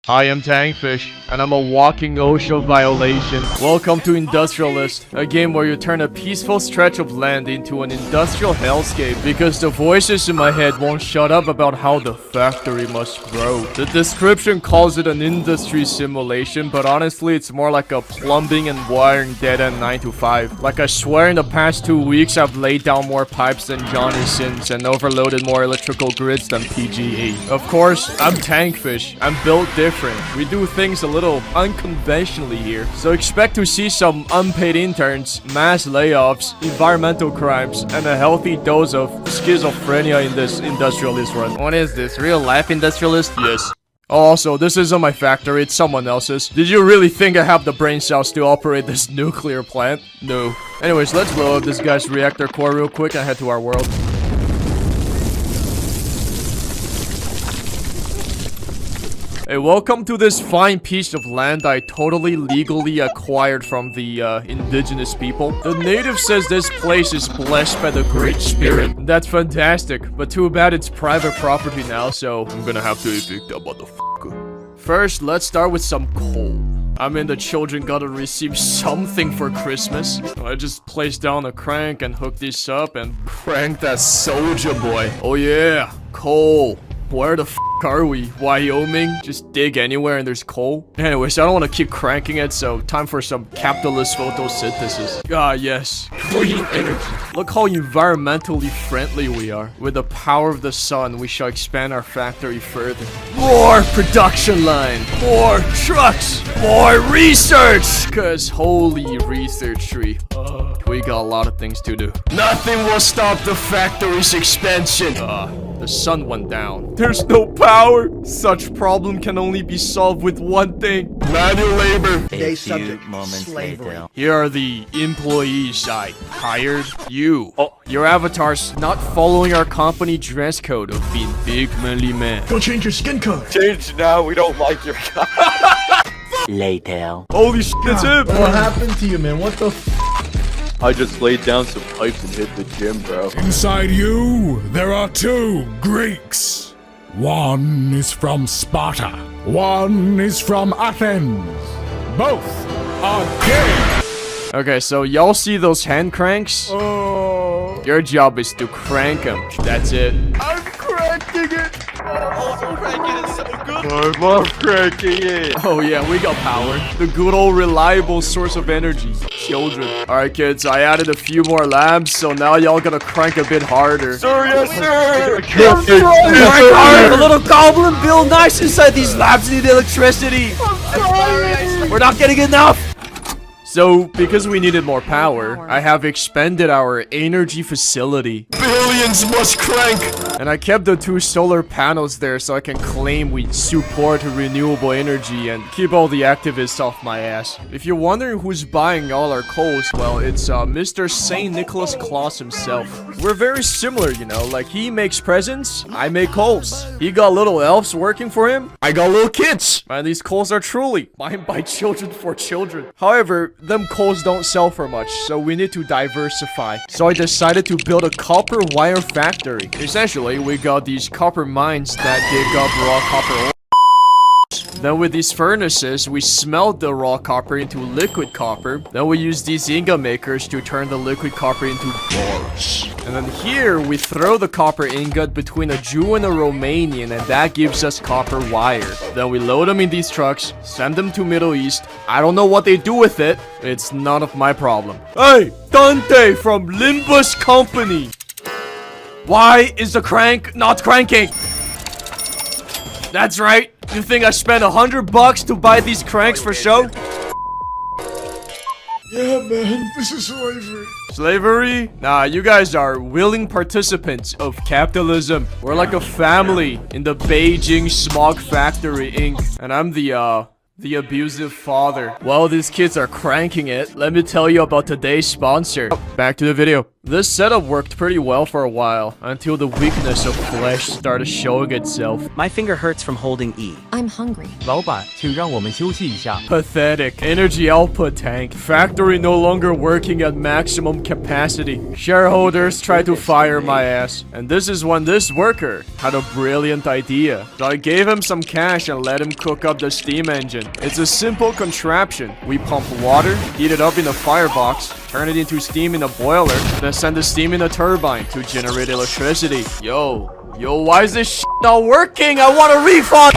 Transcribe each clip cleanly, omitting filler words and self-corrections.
Hi, I'm Tangfish, and I'm a walking OSHA violation. Welcome to Industrialist, a game where you turn a peaceful stretch of land into an industrial hellscape because the voices in my head won't shut up about how the factory must grow. The description calls it an industry simulation, but honestly it's more like a plumbing and wiring dead-end 9 to 5. Like I swear in the past 2 weeks I've laid down more pipes than Johnny Sins and overloaded more electrical grids than PGE. Of course, I'm Tangfish. I'm built different. We do things a little unconventionally here. So expect to see some unpaid interns, mass layoffs, environmental crimes, and a healthy dose of schizophrenia in this Industrialist run. What is this? Real life Industrialist? Yes. Also, this isn't my factory, it's someone else's. Did you really think I have the brain cells to operate this nuclear plant? No. Anyways, let's blow up this guy's reactor core real quick and head to our world. Hey, welcome to this fine piece of land I totally legally acquired from the indigenous people. The native says this place is blessed by the Great Spirit. That's fantastic, but too bad it's private property now, so I'm gonna have to evict that motherfucker. First, let's start with some coal. I mean, the children gotta receive something for Christmas. I just place down a crank and hook this up and crank that soldier boy. Oh yeah, coal. Where the f are we? Wyoming? Just dig anywhere and there's coal? Anyways, I don't want to keep cranking it, so time for some capitalist photosynthesis. Ah, yes. Clean energy. Look how environmentally friendly we are. With the power of the sun, we shall expand our factory further. More production line. More trucks. More research. Cause holy research tree. We got a lot of things to do. Nothing will stop the factory's expansion. The sun went down. There's no power. Such problem can only be solved with one thing. Manual labor. A few moments later. Here are the employees I hired. You. Oh, your avatar's not following our company dress code of being big manly man. Go change your skin color. Change now, we don't like your guy. Later. Holy shit, it's him. What happened to you, man? What the f? I just laid down some pipes and hit the gym, bro. Inside you, there are two Greeks. One is from Sparta. One is from Athens. Both are gay. Okay, so y'all see those hand cranks? Oh, Your job is to crank them. That's it. I'm cranking it. I love cranking it. Oh yeah, we got power. The good old reliable source of energy. Children. Alright kids, I added a few more labs, so now y'all gotta crank a bit harder. Sir, yes, sir. Crank hard! The little goblin build nice inside these labs need electricity. We're not getting enough. So, because we needed more power, I have expanded our energy facility. Billions must crank! And I kept the 2 solar panels there so I can claim we support renewable energy and keep all the activists off my ass. If you're wondering who's buying all our coals, well, it's Mr. St. Nicholas Claus himself. We're very similar, you know, like he makes presents, I make coals. He got little elves working for him, I got little kids. And these coals are truly mine by children for children. However, them coals don't sell for much, so we need to diversify. So I decided to build a copper wire factory. Essentially, we got these copper mines that dig up raw copper ore. Then with these furnaces, we smelt the raw copper into liquid copper. Then we use these ingot makers to turn the liquid copper into bars. And then here, we throw the copper ingot between a Jew and a Romanian, and that gives us copper wire. Then we load them in these trucks, send them to Middle East. I don't know what they do with it. It's none of my problem. Hey, Dante from Limbus Company. Why is the crank not cranking? That's right. You think I spent $100 to buy these cranks for show? Yeah, man. This is slavery. Slavery? Nah, you guys are willing participants of capitalism. We're like a family in the Beijing Smog Factory, Inc. And I'm the the abusive father. While these kids are cranking it, let me tell you about today's sponsor. Back to the video. This setup worked pretty well for a while, until the weakness of flesh started showing itself. My finger hurts from holding E. I'm hungry. 老板，请让我们休息一下。 Pathetic. Energy output tank. Factory no longer working at maximum capacity. Shareholders try to fire my ass. And this is when this worker had a brilliant idea. So I gave him some cash and let him cook up the steam engine. It's a simple contraption. We pump water, heat it up in a firebox, turn it into steam in a boiler, then send the steam in a turbine to generate electricity. Yo, why is this shit not working? I want a refund!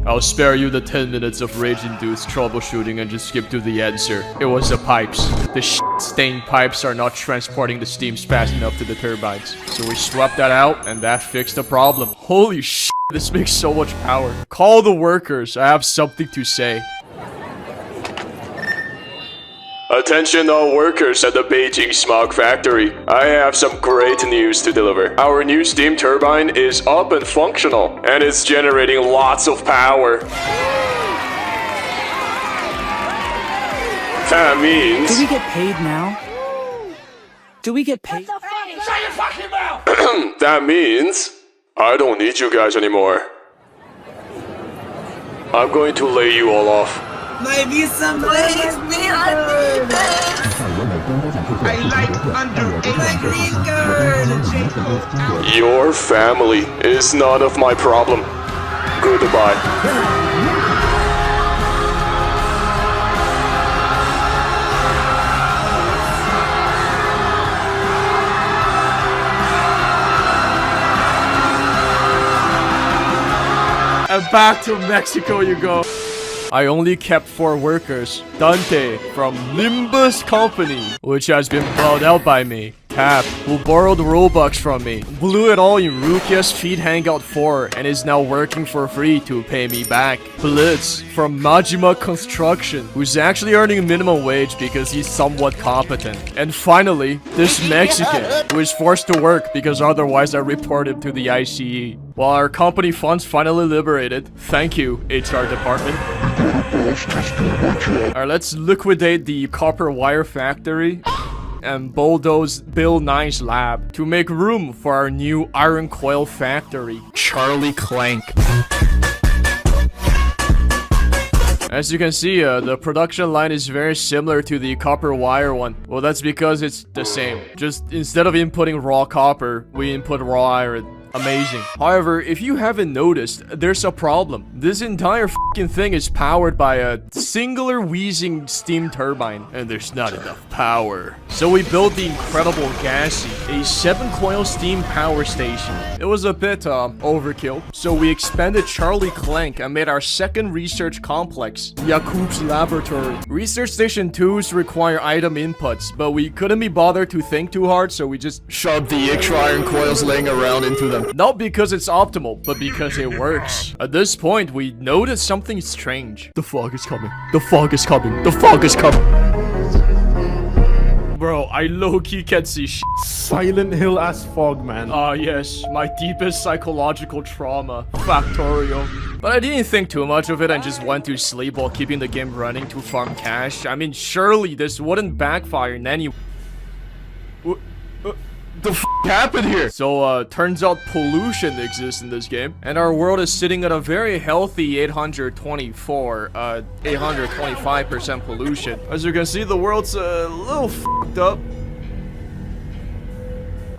I'll spare you the 10 minutes of rage-induced troubleshooting and just skip to the answer. It was the pipes. The shit-stained pipes are not transporting the steams fast enough to the turbines. So we swapped that out, and that fixed the problem. Holy shit, this makes so much power. Call the workers, I have something to say. Attention all workers at the Beijing Smog Factory. I have some great news to deliver. Our new steam turbine is up and functional, and it's generating lots of power. That means... Do we get paid now? Do we get paid? that means... I don't need you guys anymore. I'm going to lay you all off. My visa, please, me, I need this. I like underage. My green card. Your family is none of my problem. Goodbye. And back to Mexico you go. I only kept 4 workers. Dante from Nimbus Company, which has been bought out by me. Cap, who borrowed Robux from me, blew it all in Rukia's Feed Hangout 4 and is now working for free to pay me back. Blitz from Majima Construction, who's actually earning minimum wage because he's somewhat competent. And finally, this Mexican, who is forced to work because otherwise I report him to the ICE. While our company funds finally liberated, thank you, HR department. Alright, let's liquidate the copper wire factory and bulldoze Bill 9's lab to make room for our new iron coil factory, Charlie Clank. As you can see, the production line is very similar to the copper wire one. Well, that's because it's the same. Just instead of inputting raw copper, we input raw iron. Amazing. However, if you haven't noticed, there's a problem. This entire f***ing thing is powered by a singular wheezing steam turbine, and there's not enough power. So we built the incredible Gassy, a 7-coil steam power station. It was a bit overkill, so we expanded Charlie Clank and made our second research complex, Yakub's Laboratory. Research Station 2s require item inputs, but we couldn't be bothered to think too hard, so we just shoved the extra iron coils laying around into them. Not because it's optimal, but because it works. At this point, we noticed something strange. The fog is coming. The fog is coming. The fog is coming. Bro, I low-key can't see shit. Silent Hill ass fog, man. Ah, yes, my deepest psychological trauma. Factorial. But I didn't think too much of it and just went to sleep while keeping the game running to farm cash. I mean, surely this wouldn't backfire in any... The f happened here? So, turns out pollution exists in this game. And our world is sitting at a very healthy 825% pollution. As you can see, the world's a little f***ed up.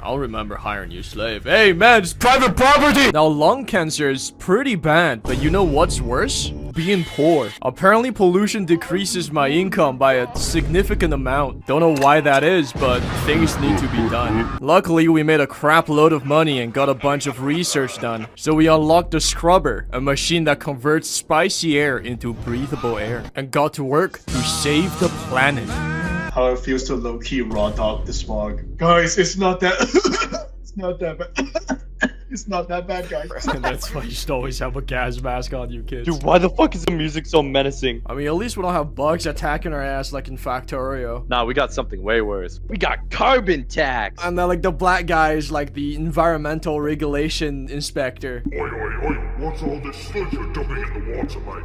I'll remember hiring you, slave. Hey, man, it's private property! Now, lung cancer is pretty bad, but you know what's worse? Being poor. Apparently, pollution decreases my income by a significant amount. Don't know why that is, but things need to be done. Luckily, we made a crap load of money and got a bunch of research done. So we unlocked the Scrubber, a machine that converts spicy air into breathable air, and got to work to save the planet. How it feels to low-key raw dog the smog. Guys, it's not that... it's not that bad. It's not that bad, guys. And that's why you should always have a gas mask on, you kids. Dude, why the fuck is the music so menacing? I mean, at least we don't have bugs attacking our ass like in Factorio. Nah, we got something way worse. We got carbon tax. And then, like, the black guy is like the environmental regulation inspector. Oi, oi, oi, what's all this sludge you're dumping in the water, mate?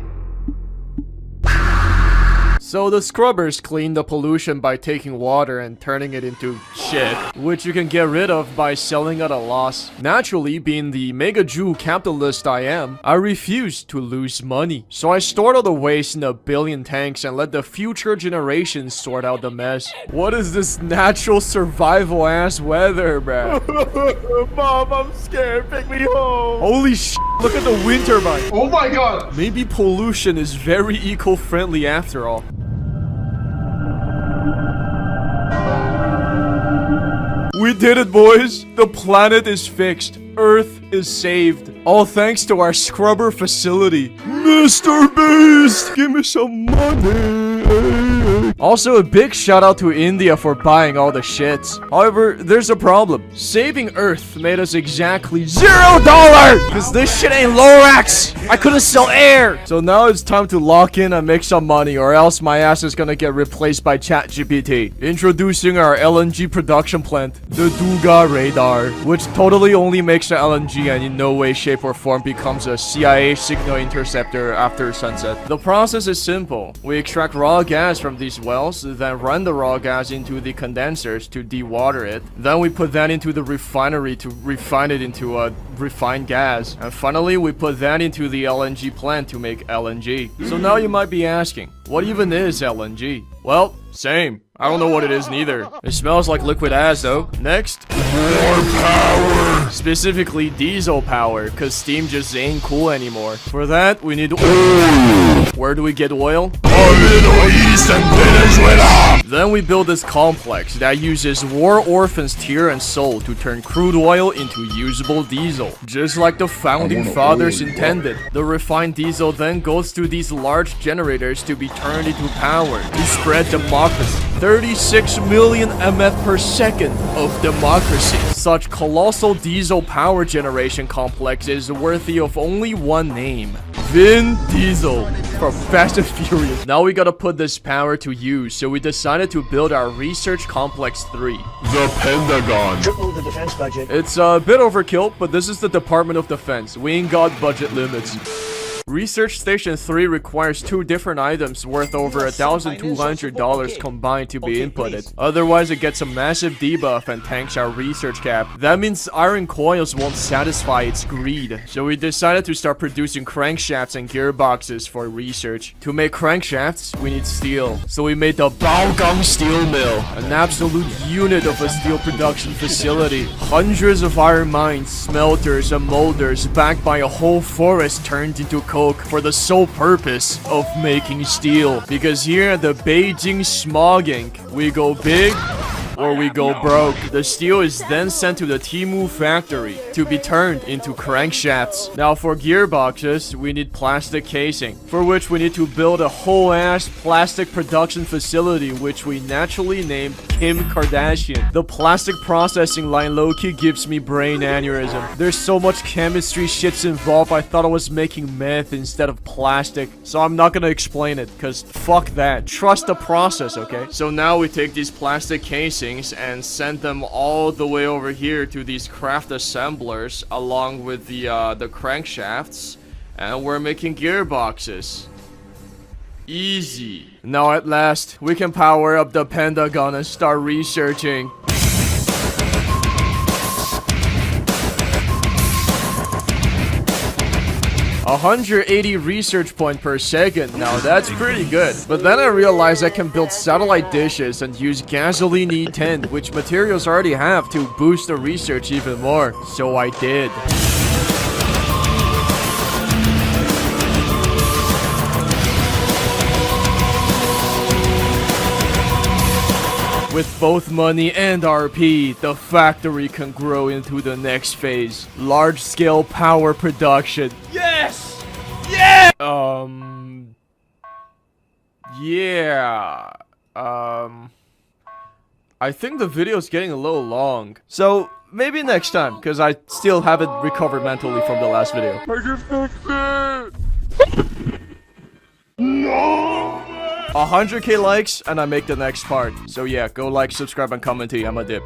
So the scrubbers clean the pollution by taking water and turning it into shit, which you can get rid of by selling at a loss. Naturally, being the mega Jew capitalist I am, I refuse to lose money. So I stored all the waste in a billion tanks and let the future generations sort out the mess. What is this natural survival ass weather, man? Mom, I'm scared. Take me home. Holy shit, look at the wind turbine. Oh my god! Maybe pollution is very eco-friendly after all. We did it, boys! The planet is fixed. Earth is saved. All thanks to our scrubber facility. Mr. Beast, give me some money. Also, a big shout out to India for buying all the shits. However, there's a problem. Saving Earth made us exactly $0! Cause this shit ain't Lorax! I couldn't sell air! So now it's time to lock in and make some money, or else my ass is gonna get replaced by ChatGPT. Introducing our LNG production plant, the Duga Radar, which totally only makes the LNG and in no way, shape, or form becomes a CIA signal interceptor after sunset. The process is simple. We extract raw gas from these wells, then run the raw gas into the condensers to dewater it. Then we put that into the refinery to refine it into a refined gas. And finally, we put that into the LNG plant to make LNG. So now you might be asking, what even is LNG? Well, same. I don't know what it is neither. It smells like liquid ass though. Next. More power! Specifically diesel power, cause steam just ain't cool anymore. For that, we need oil. Where do we get oil? Middle East and Venezuela! Then we build this complex that uses war orphans tear and soul to turn crude oil into usable diesel. Just like the founding fathers intended. The refined diesel then goes through these large generators to be turned into power to spread democracy. 36 million mf per second of democracy. Such colossal diesel power generation complex is worthy of only one name. Vin Diesel from Fast and Furious. Now we gotta put this power to use, so we decided to build our Research Complex 3. The Pentagon. Triple the defense budget. It's a bit overkill, but this is the Department of Defense. We ain't got budget limits. Research Station 3 requires 2 different items worth over $1,200 combined to be inputted. Otherwise, it gets a massive debuff and tanks our research cap. That means iron coils won't satisfy its greed. So we decided to start producing crankshafts and gearboxes for research. To make crankshafts, we need steel. So we made the Baogang Steel Mill, an absolute unit of a steel production facility. Hundreds of iron mines, smelters, and molders backed by a whole forest turned into coke for the sole purpose of making steel. Because here at the Beijing Smog Inc., we go big or we go broke. The steel is then sent to the Timu factory to be turned into crankshafts. Now for gearboxes, we need plastic casing, for which we need to build a whole ass plastic production facility, which we naturally named Kim Kardashian. The plastic processing line low-key gives me brain aneurysm. There's so much chemistry shits involved, I thought I was making meth instead of plastic. So I'm not gonna explain it, cause fuck that. Trust the process, okay? So now we take these plastic casings and send them all the way over here to these craft assemblers along with the crankshafts, and we're making gearboxes. Easy. Now at last, we can power up the Pentagon and start researching. $180 research point per second. Now that's pretty good. But then I realized I can build satellite dishes and use gasoline E10, which materials already have, to boost the research even more. So I did. With both money and RP, the factory can grow into the next phase. Large-scale power production. Yes! Yeah! Yeah. I think the video's getting a little long. So, maybe next time, because I still haven't recovered mentally from the last video. I can fix it! No! 100k likes and I make the next part. So yeah, go like, subscribe, and comment. I'm a dip.